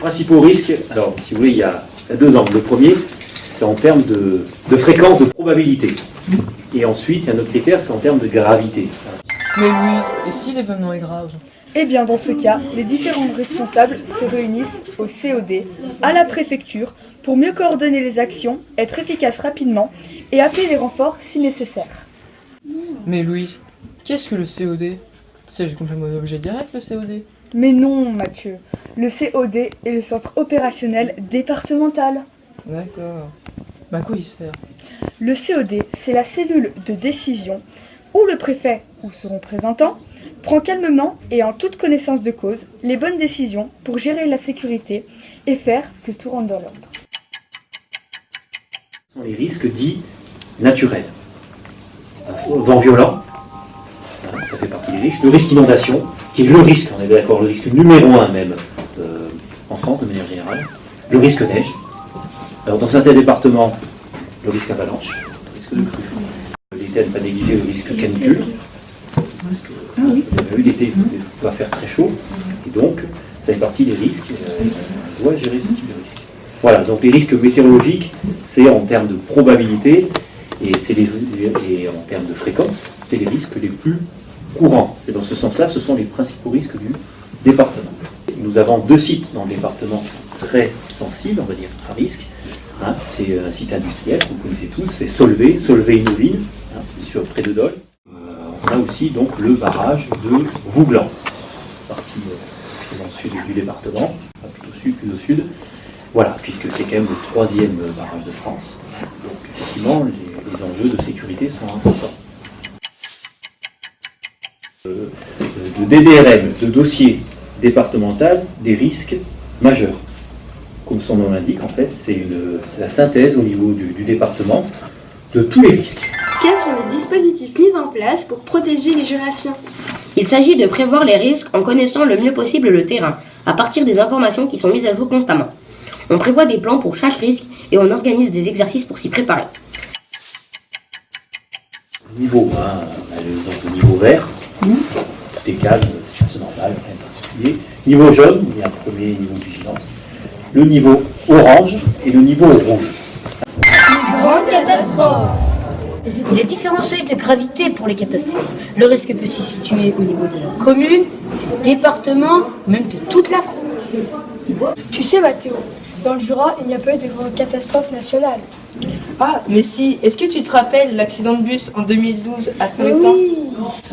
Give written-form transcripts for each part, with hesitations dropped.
Principaux risques, alors si vous voulez, il y a deux angles. Le premier, c'est en termes de fréquence, de probabilité. Et ensuite, il y a un autre critère, c'est en termes de gravité. Mais oui, et si l'événement est grave? Eh bien, dans ce cas, les différents responsables se réunissent au COD, à la préfecture, pour mieux coordonner les actions, être efficaces rapidement et appeler les renforts si nécessaire. Mais Louise, qu'est-ce que le COD? C'est le complément d'objet direct, le COD? Mais non, Mathieu, le COD est le centre opérationnel départemental. D'accord. Bah à quoi il sert? Le COD, c'est la cellule de décision où le préfet ou son représentant prend calmement et en toute connaissance de cause les bonnes décisions pour gérer la sécurité et faire que tout rentre dans l'ordre. Ce sont les risques dits naturels. Vent violent, ça fait partie des risques. Le risque inondation, qui est le risque, on est d'accord, le risque numéro 1 même en France de manière générale. Le risque neige. Alors dans certains départements, le risque avalanche, le risque de crue. L'été à ne pas négliger le risque canicule. Parce que vous avez vu, l'été va faire très chaud. Et donc, ça fait partie des risques. On doit gérer ce type de risque. Voilà, donc les risques météorologiques, c'est en termes de probabilité et en termes de fréquence, c'est les risques les plus courants. Et dans ce sens-là, ce sont les principaux risques du département. Nous avons 2 sites dans le département qui sont très sensibles, on va dire, à risque. C'est un site industriel, que vous connaissez tous, c'est Solvay-Innovine, sur près de Dole. On a aussi donc le barrage de Vouglan, partie justement au sud du département, plutôt sud, plus au sud. Voilà, puisque c'est quand même le 3e barrage de France. Donc effectivement, les enjeux de sécurité sont importants. De DDRM, de dossier départemental, des risques majeurs. Comme son nom l'indique, en fait, c'est la synthèse au niveau du département de tous les risques. Quels sont les dispositifs mis en place pour protéger les Jurassiens? Il s'agit de prévoir les risques en connaissant le mieux possible le terrain, à partir des informations qui sont mises à jour constamment. On prévoit des plans pour chaque risque et on organise des exercices pour s'y préparer. Niveau, donc le niveau vert, tout est calme, c'est normal, rien de particulier. Niveau jaune, il y a un premier niveau de vigilance. Le niveau orange et le niveau rouge. Grande catastrophe. Il y a différents seuils de gravité pour les catastrophes. Le risque peut s'y situer au niveau de la commune, du département, même de toute la France. Tu sais Mathéo, dans le Jura, il n'y a pas eu de grande catastrophe nationale. Ah, mais si, est-ce que tu te rappelles l'accident de bus en 2012 à Saint-Leutan? Oui.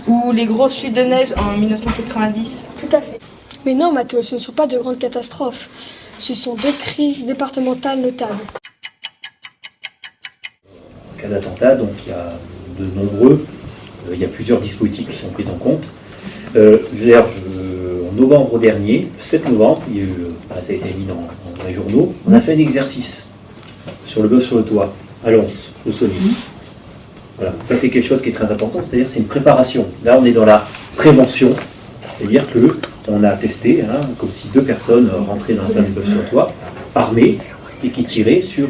Ou les grosses chutes de neige en 1990? Tout à fait. Mais non Mathéo, ce ne sont pas de grandes catastrophes. Ce sont 2 crises départementales notables. En cas d'attentat, donc il y a de nombreux, il y a plusieurs dispositifs qui sont pris en compte. En novembre dernier, le 7 novembre, il y a eu, ça a été mis dans les journaux, on a fait un exercice sur le bœuf sur le toit, à Lens, au Saunier. Voilà, ça c'est quelque chose qui est très important, c'est-à-dire c'est une préparation. Là on est dans la prévention, c'est-à-dire qu'on a testé, hein, comme si 2 personnes rentraient dans la salle d'immeuble sur toit, armées, et qui tiraient sur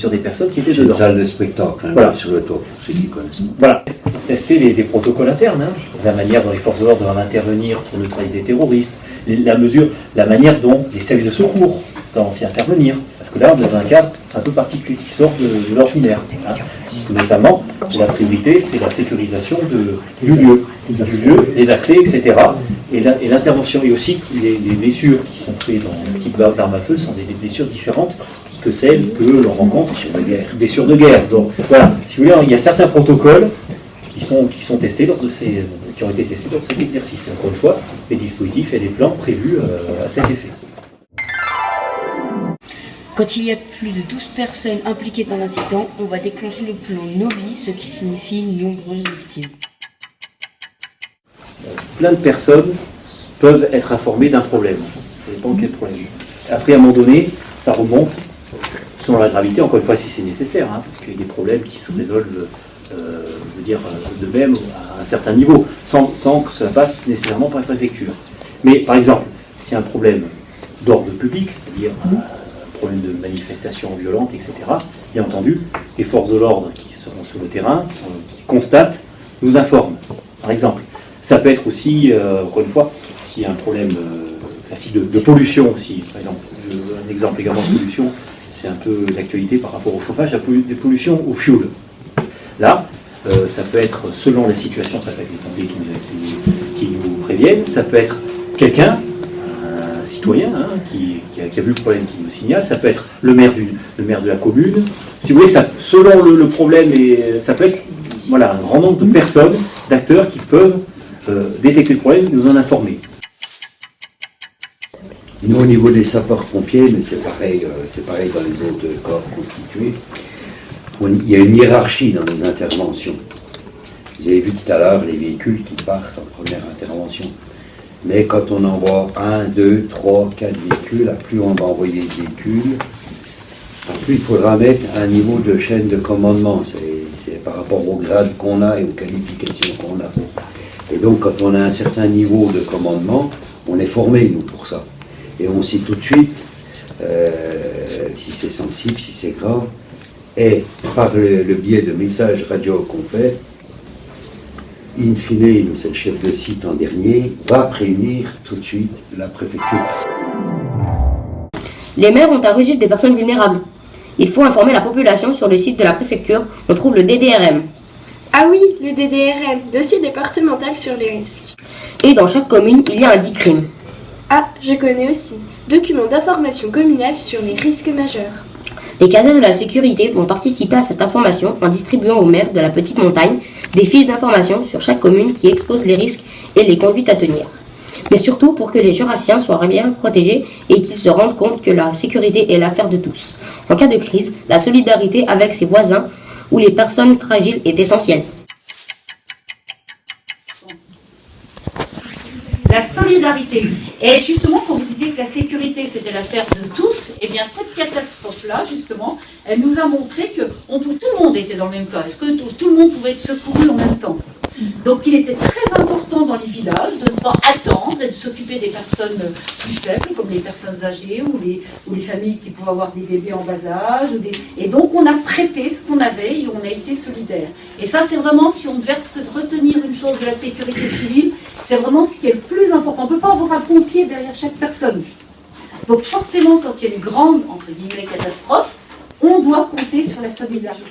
des personnes qui étaient C'est une dedans. salle de spectacle, hein, Voilà. sur le toit, ceux qui connaissent. Voilà, tester les protocoles internes, hein, la manière dont les forces de l'ordre doivent intervenir pour neutraliser les terroristes, la manière dont les services de secours doivent aussi intervenir. Parce que là, on est dans un cadre un peu particulier qui sort de l'ordinaire. Hein, parce que notamment, la priorité, c'est la sécurisation du lieu, des accès, etc. Et l'intervention. Et aussi, les blessures qui sont faites dans le type d'armes à feu sont des blessures différentes que celles que l'on rencontre sur les blessures de guerre. Donc voilà, si vous voulez, il y a certains protocoles qui sont testés qui ont été testés lors de cet exercice. Encore une fois, les dispositifs et les plans prévus à cet effet. Quand il y a plus de 12 personnes impliquées dans l'incident, on va déclencher le plan NOVI, ce qui signifie nombreuses victimes. Plein de personnes peuvent être informées d'un problème. Ça dépend quel problème. Après, à un moment donné, ça remonte selon la gravité, encore une fois, si c'est nécessaire, hein, parce qu'il y a des problèmes qui se résolvent, de même à un certain niveau, sans que cela passe nécessairement par la préfecture. Mais, par exemple, s'il y a un problème d'ordre public, c'est-à-dire un problème de manifestation violente, etc., bien entendu, les forces de l'ordre qui seront sur le terrain, qui constatent, nous informent. Par exemple, ça peut être aussi, encore une fois, s'il y a un problème classique de pollution aussi, par exemple, un exemple également de pollution, c'est un peu l'actualité par rapport au chauffage, des pollutions au fioul. Là, ça peut être, selon les situations, ça peut être les pompiers qui nous préviennent, ça peut être quelqu'un, un citoyen, hein, qui a vu le problème, qui nous signale, ça peut être le maire de la commune. Si vous voulez, selon le problème, ça peut être un grand nombre de personnes, d'acteurs qui peuvent détecter le problème et nous en informer. Nous, au niveau des sapeurs-pompiers, mais c'est pareil dans les autres corps constitués, il y a une hiérarchie dans les interventions. Vous avez vu tout à l'heure les véhicules qui partent en première intervention. Mais quand on envoie 1, 2, 3, 4 véhicules, à plus on va envoyer de véhicules, à plus il faudra mettre un niveau de chaîne de commandement. C'est par rapport au grade qu'on a et aux qualifications qu'on a. Et donc quand on a un certain niveau de commandement, on est formé, nous, pour ça. Et on sait tout de suite si c'est sensible, si c'est grave. Et par le biais de messages radio qu'on fait, in fine, c'est le chef de site en dernier, va prévenir tout de suite la préfecture. Les maires ont un registre des personnes vulnérables. Il faut informer la population sur le site de la préfecture. On trouve le DDRM. Ah oui, le DDRM, dossier départemental sur les risques. Et dans chaque commune, il y a un DICRIM. Ah, je connais aussi. Document d'information communale sur les risques majeurs. Les cadets de la sécurité vont participer à cette information en distribuant aux maires de la petite montagne des fiches d'information sur chaque commune qui exposent les risques et les conduites à tenir. Mais surtout pour que les Jurassiens soient bien protégés et qu'ils se rendent compte que la sécurité est l'affaire de tous. En cas de crise, la solidarité avec ses voisins ou les personnes fragiles est essentielle. La solidarité. Et justement, quand vous disiez que la sécurité, c'était l'affaire de tous, eh bien, cette catastrophe-là, justement, elle nous a montré que tout le monde était dans le même cas. Est-ce que tout le monde pouvait être secouru en même temps? Donc, il était très important dans les villages de ne pas attendre et de s'occuper des personnes plus faibles, comme les personnes âgées ou les familles qui pouvaient avoir des bébés en bas âge. Et donc, on a prêté ce qu'on avait et on a été solidaires. Et ça, c'est vraiment, si on devait retenir une chose de la sécurité civile, c'est vraiment ce qui est le plus important. On ne peut pas avoir un pompier derrière chaque personne. Donc, forcément, quand il y a une grande, entre guillemets, catastrophe, on doit compter sur la solidarité.